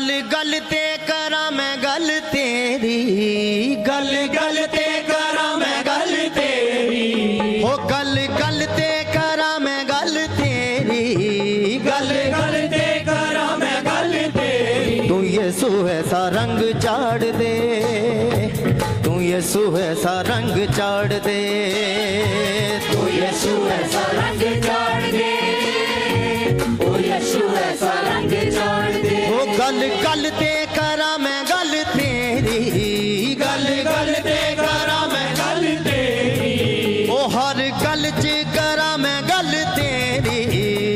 गल गल ते करा मैं गल तेरी, गल गल ते करा मैं गल तेरी, हो गल गल ते करा मैं गल तेरी, गल गल ते करा मैं गल तेरी। तू यीशु ऐसा रंग चाड़ दे, तू यीशु ऐसा रंग चाड़ दे, तू यीशु ऐसा रंग चाड़ दे, ओ यीशु ऐसा रंग चाड़ दे। ओ गल गल ते करा मैं गल तेरी, गल गल ते करा मैं गल तेरी, ओ हर गल च करा मैं गल तेरी,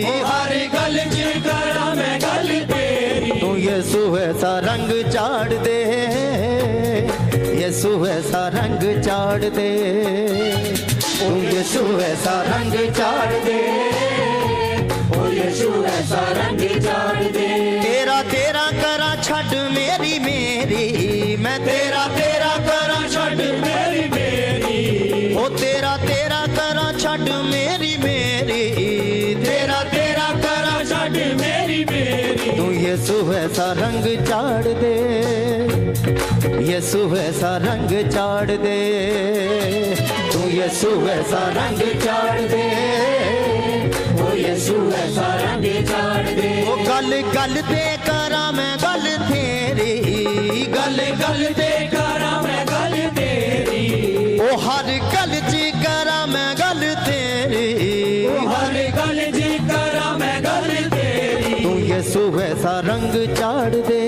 ओ हर गल च करा मैं गल तेरी। तू यीशु ऐसा रंग चाड़ दे, यीशु ऐसा रंग चाड़ दे, तू यीशु ऐसा रंग चाड़ दे, ओ यीशु ऐसा रंग चाड़ दे। तेरा तेरा करा छड़ मेरी मेरी, मैं तेरा तेरा करा छड़ मेरी मेरी, ओ तेरा तेरा करा छड़ मेरी मेरी, तेरा तेरा करा छड़ मेरी मेरी। तू यीशु ऐसा रंग चाड़ दे, यीशु ऐसा रंग चाड़ दे, तू यीशु ऐसा रंग चाड़ दे, ओ यीशु ऐसा रंग चाड़ दे। ओ गल गल ते करा मैं गल तेरी, गल गल ते करा मैं गल तेरी, ओ हर गल च करा मैं गल तेरी, ओ हर गल च करा मैं गल तेरी। तू यीशु ऐसा रंग चाड़ दे,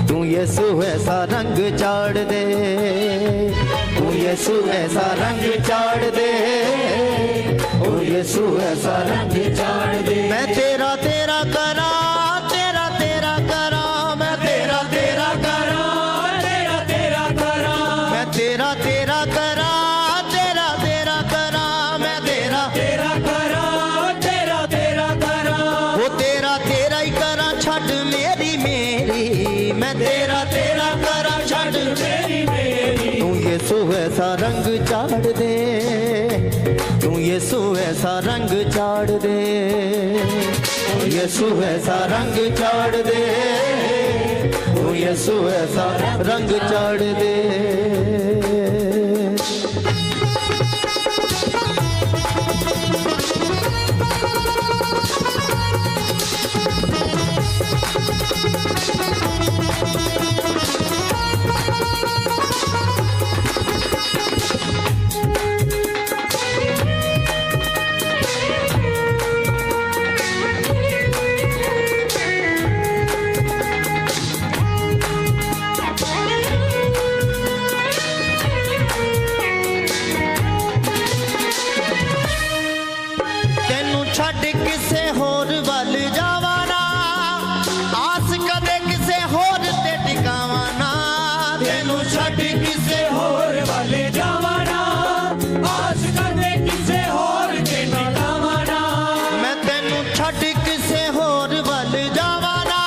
तू यीशु ऐसा रंग चाड़ दे, तू यीशु ऐसा रंग चाड़ दे, ओ यीशु ऐसा रंग चाड़ दे। मैं तेरा तेरा करा, तेरा तेरा करा, मैं तेरा तेरा करा, तेरा तेरा करा, मैं तेरा तेरा करा, तेरा तेरा करा, मैं तेरा तेरा करा, तेरा तेरा करा, वो तेरा तेरा ही करा छड़ मेरी मेरी, मैं तेरा तेरा करा छड़ मेरी मेरी। तू यीशु ऐसा रंग चाड़ दे, तू यीशु ऐसा रंग चाड़ दे, तू यीशु ऐसा रंग चाड़ दे, तू यीशु ऐसा रंग चाड़ दे। छड़ किसे होर वल जावाना, आस कदे किसे होर ते टिकावाना, तेनू छड़ किसे होर वल जावाना, आस कदे किसे होर ते टिकावाना। मैं तेनू छड़ किसे होर वल जावाना,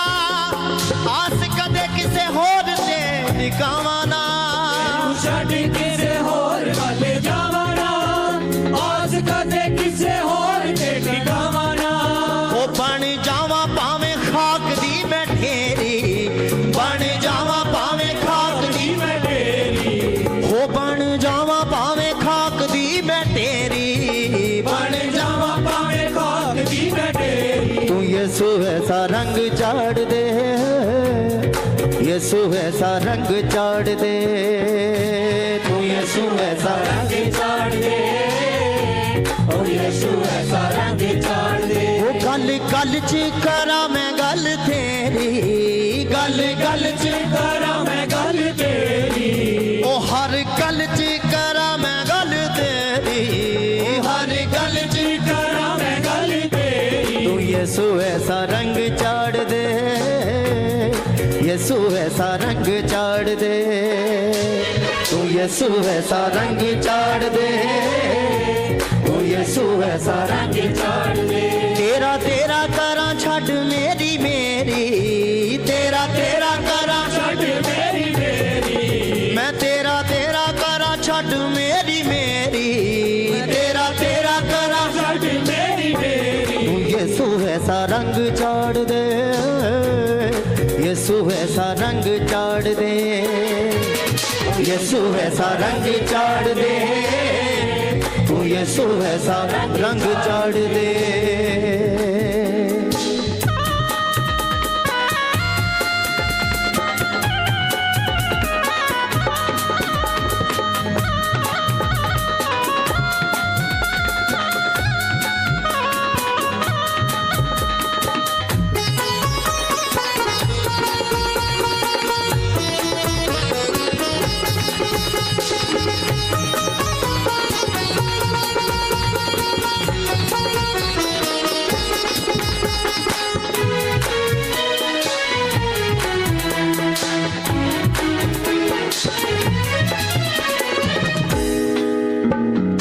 आस कदे किसे होर ते टिकावाना, छड़ किसे होर वल जावाना, आस कदे किसे होर ते टिकावाना। ओ बन जावा पावे खाक दी मैं ढेरी, बन जावा पावे खाक दी मैं ढेरी, हो बन जावा पावे खाक दी मैं तेरी, बन जावा पावे खाक दी मैं तेरी। तू यीशु ऐसा रंग चाड़ दे, यीशु ऐसा रंग चाड़ दे, तू यीशु ऐसा रंग चाड़ दे, ओ यीशु ऐसा रंग चाड़ दे। ओ गल गल च करा मैं गल तेरी, गल गल च करा मैं गल तेरी, ओ हर गल च करा मैं गल तेरी, हर गल च करा मैं गल तेरी। तू यीशु ऐसा रंग चाड़ दे, यीशु ऐसा रंग चाड़ दे, तू यीशु ऐसा रंग चाड़ दे, यीशु ऐसा रंग चाड़ दे। तेरा तेरा करा छड़ मेरी मेरी, तेरा तेरा करा छड़ मेरी मेरी, मैं तेरा तेरा करा छड़ मेरी मेरी, तेरा तेरा करा छड़ मेरी मेरी। तू यीशु ऐसा रंग चाड़ दे, ऐसा रंग चाड़ दे, यीशु ऐसा रंग चाड़ दे, तू यीशु ऐसा रंग चाड़ दे।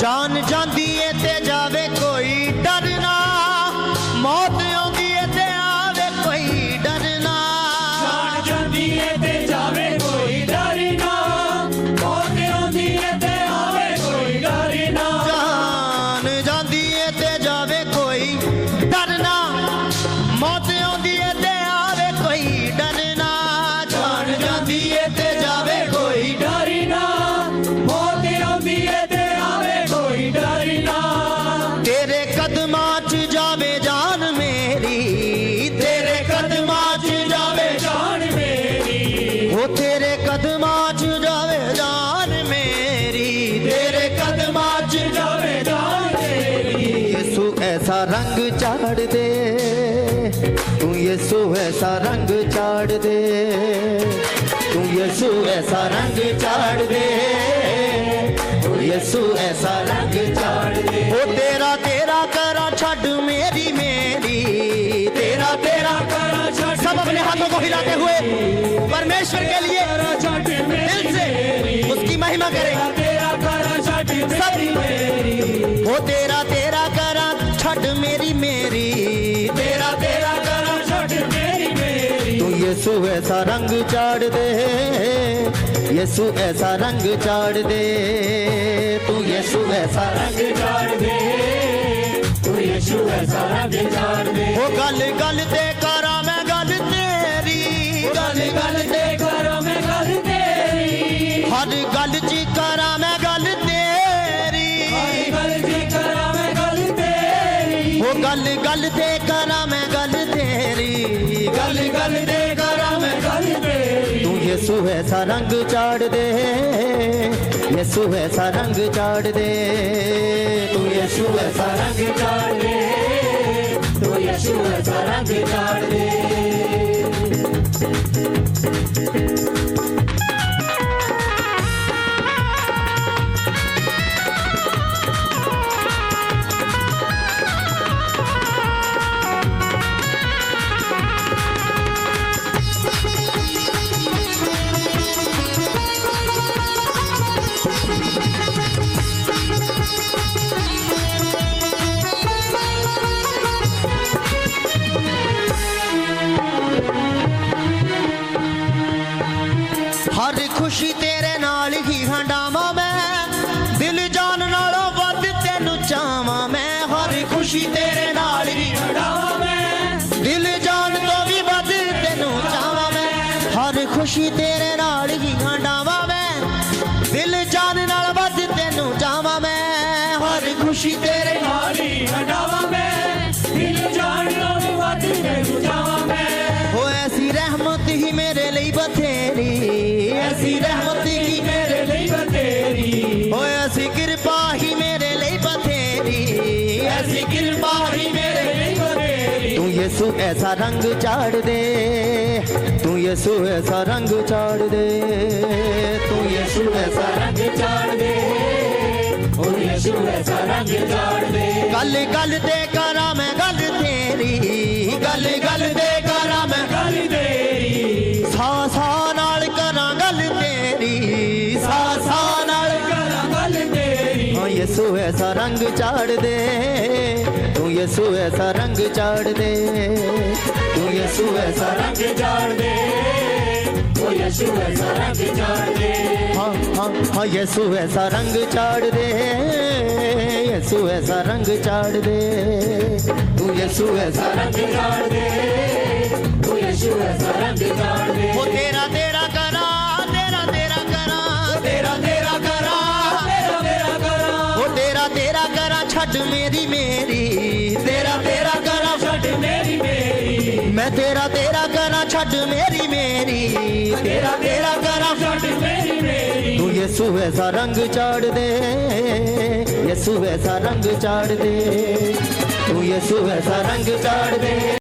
जान जांदी है ते जावे कोई डरना, मौत आंदी है ते आवे कोई डरना। जान जांदी है ते जावे कोई डरना, मौत आंदी है ते आवे कोई डरना। जान जांदी है ते जावे कोई डरना, मौत आंदी है ते आवे कोई डरना। जान जांदी है ते जावे कोई डरना, मौत आंदी है ते आवे कोई डरना। तेरे कदमां च जावे जान मेरी, तेरे कदमां च जावे जान मेरी, वो तेरे कदमां च जावे जान मेरी, तेरे कदमां च जावे जान मेरी। यीशु ऐसा रंग चाड़ दे, तू यीशु ऐसा रंग चाड़ दे, तू यीशु ऐसा रंग चाड़ दे, तू यीशु ऐसा रंग चाड़ दे। ओ तेरा तेरा करा छड़ मेरी मेरी, तेरा तेरा करा छड़ सब अपने हाथों को हिलाते हुए परमेश्वर के लिए दिल से उसकी महिमा करें। तेरा करा छड़ मेरी, वो तेरा तेरा करा छड़ मेरी मेरी, तेरा तेरा करा छड़ मेरी मेरी। तू यीशु ऐसा रंग चाड़ दे, यीशु ऐसा रंग चाड़ दे, तू यीशु ऐसा रंग चाड़ दे, तू यीशु ऐसा रंग चाड़ दे। वो गल गल ते करा मैं गल तेरी, गल गल ते करा मैं गल तेरी, हर गल च करा मैं गल तेरी। गल जी करा मैं गल तेरी, वो गल गल ते करा मैं गल तेरी, गल गल ते करा मैं गल तेरी। तू यीशु ऐसा रंग चाड़ दे, यीशु ऐसा रंग चाड़ दे, तू यीशु ऐसा रंग चाड़ दे, तू यीशु ऐसा रंग चाड़ दे। हर खुशी तेरे नाल ही हंडावा मैं, दिल जान नालों वध तेनू चाहवां मैं। हर खुशी तेरे नाल ही हटावा मैं, दिल जान तो भी वध तेनू चाहवां मैं। हर खुशी तेरे नाल ही हंडावा मैं, दिल जान नाल वध तेनू चाहवां मैं। हर खुशी तेरे नाल ही हटावा मैं, दिल जान नालों वध तेनू चाहवां मैं। हो ऐसी रहमत ही मेरे लिए बथेरी, ऐसी रहमत ही मेरे लिए बतेरी, हो ऐसी कृपा ही मेरे लिए बथेरी, ऐसी कृपा ही मेरे लिए। तू यीशु ऐसा रंग चाड़ दे, तू यीशु ऐसा रंग चाड़ दे, तू यीशु ऐसा रंग चाड़ दे, ओ यीशु ऐसा रंग चाड़ दे। गल गल ते करा मैं गल तेरी, गल गल ते करा मैं गल तेरी, सा सा नाल करा गल तेरी, सा सा नाल करा गल तेरी। हाँ यीशु ऐसा रंग चाड़ दे, तू यीशु ऐसा रंग चाड़ दे, तू यीशु ऐसा रंग चाड़ दे, ओ यीशु ऐसा रंग चाड़ दे। हाँ हाँ हाँ यीशु ऐसा रंग चाड़ दे, यीशु ऐसा रंग चाड़ दे, तू यीशु ऐसा रंग चाड़ दे, ओ यीशु ऐसा रंग चाड़ दे। वो तेरा मेरी तेरा तेरा करा ਛੱਡ ਮੇਰੀ ਮੇਰੀ मैं तेरा तेरा करा छड़ मेरी मेरी तेरा तेरा करा ਛੱਡ ਮੇਰੀ ਮੇਰੀ तू यीशु ऐसा रंग चाड़ दे यीशु ऐसा रंग चाड़ दे तू यीशु ऐसा रंग चाड़ दे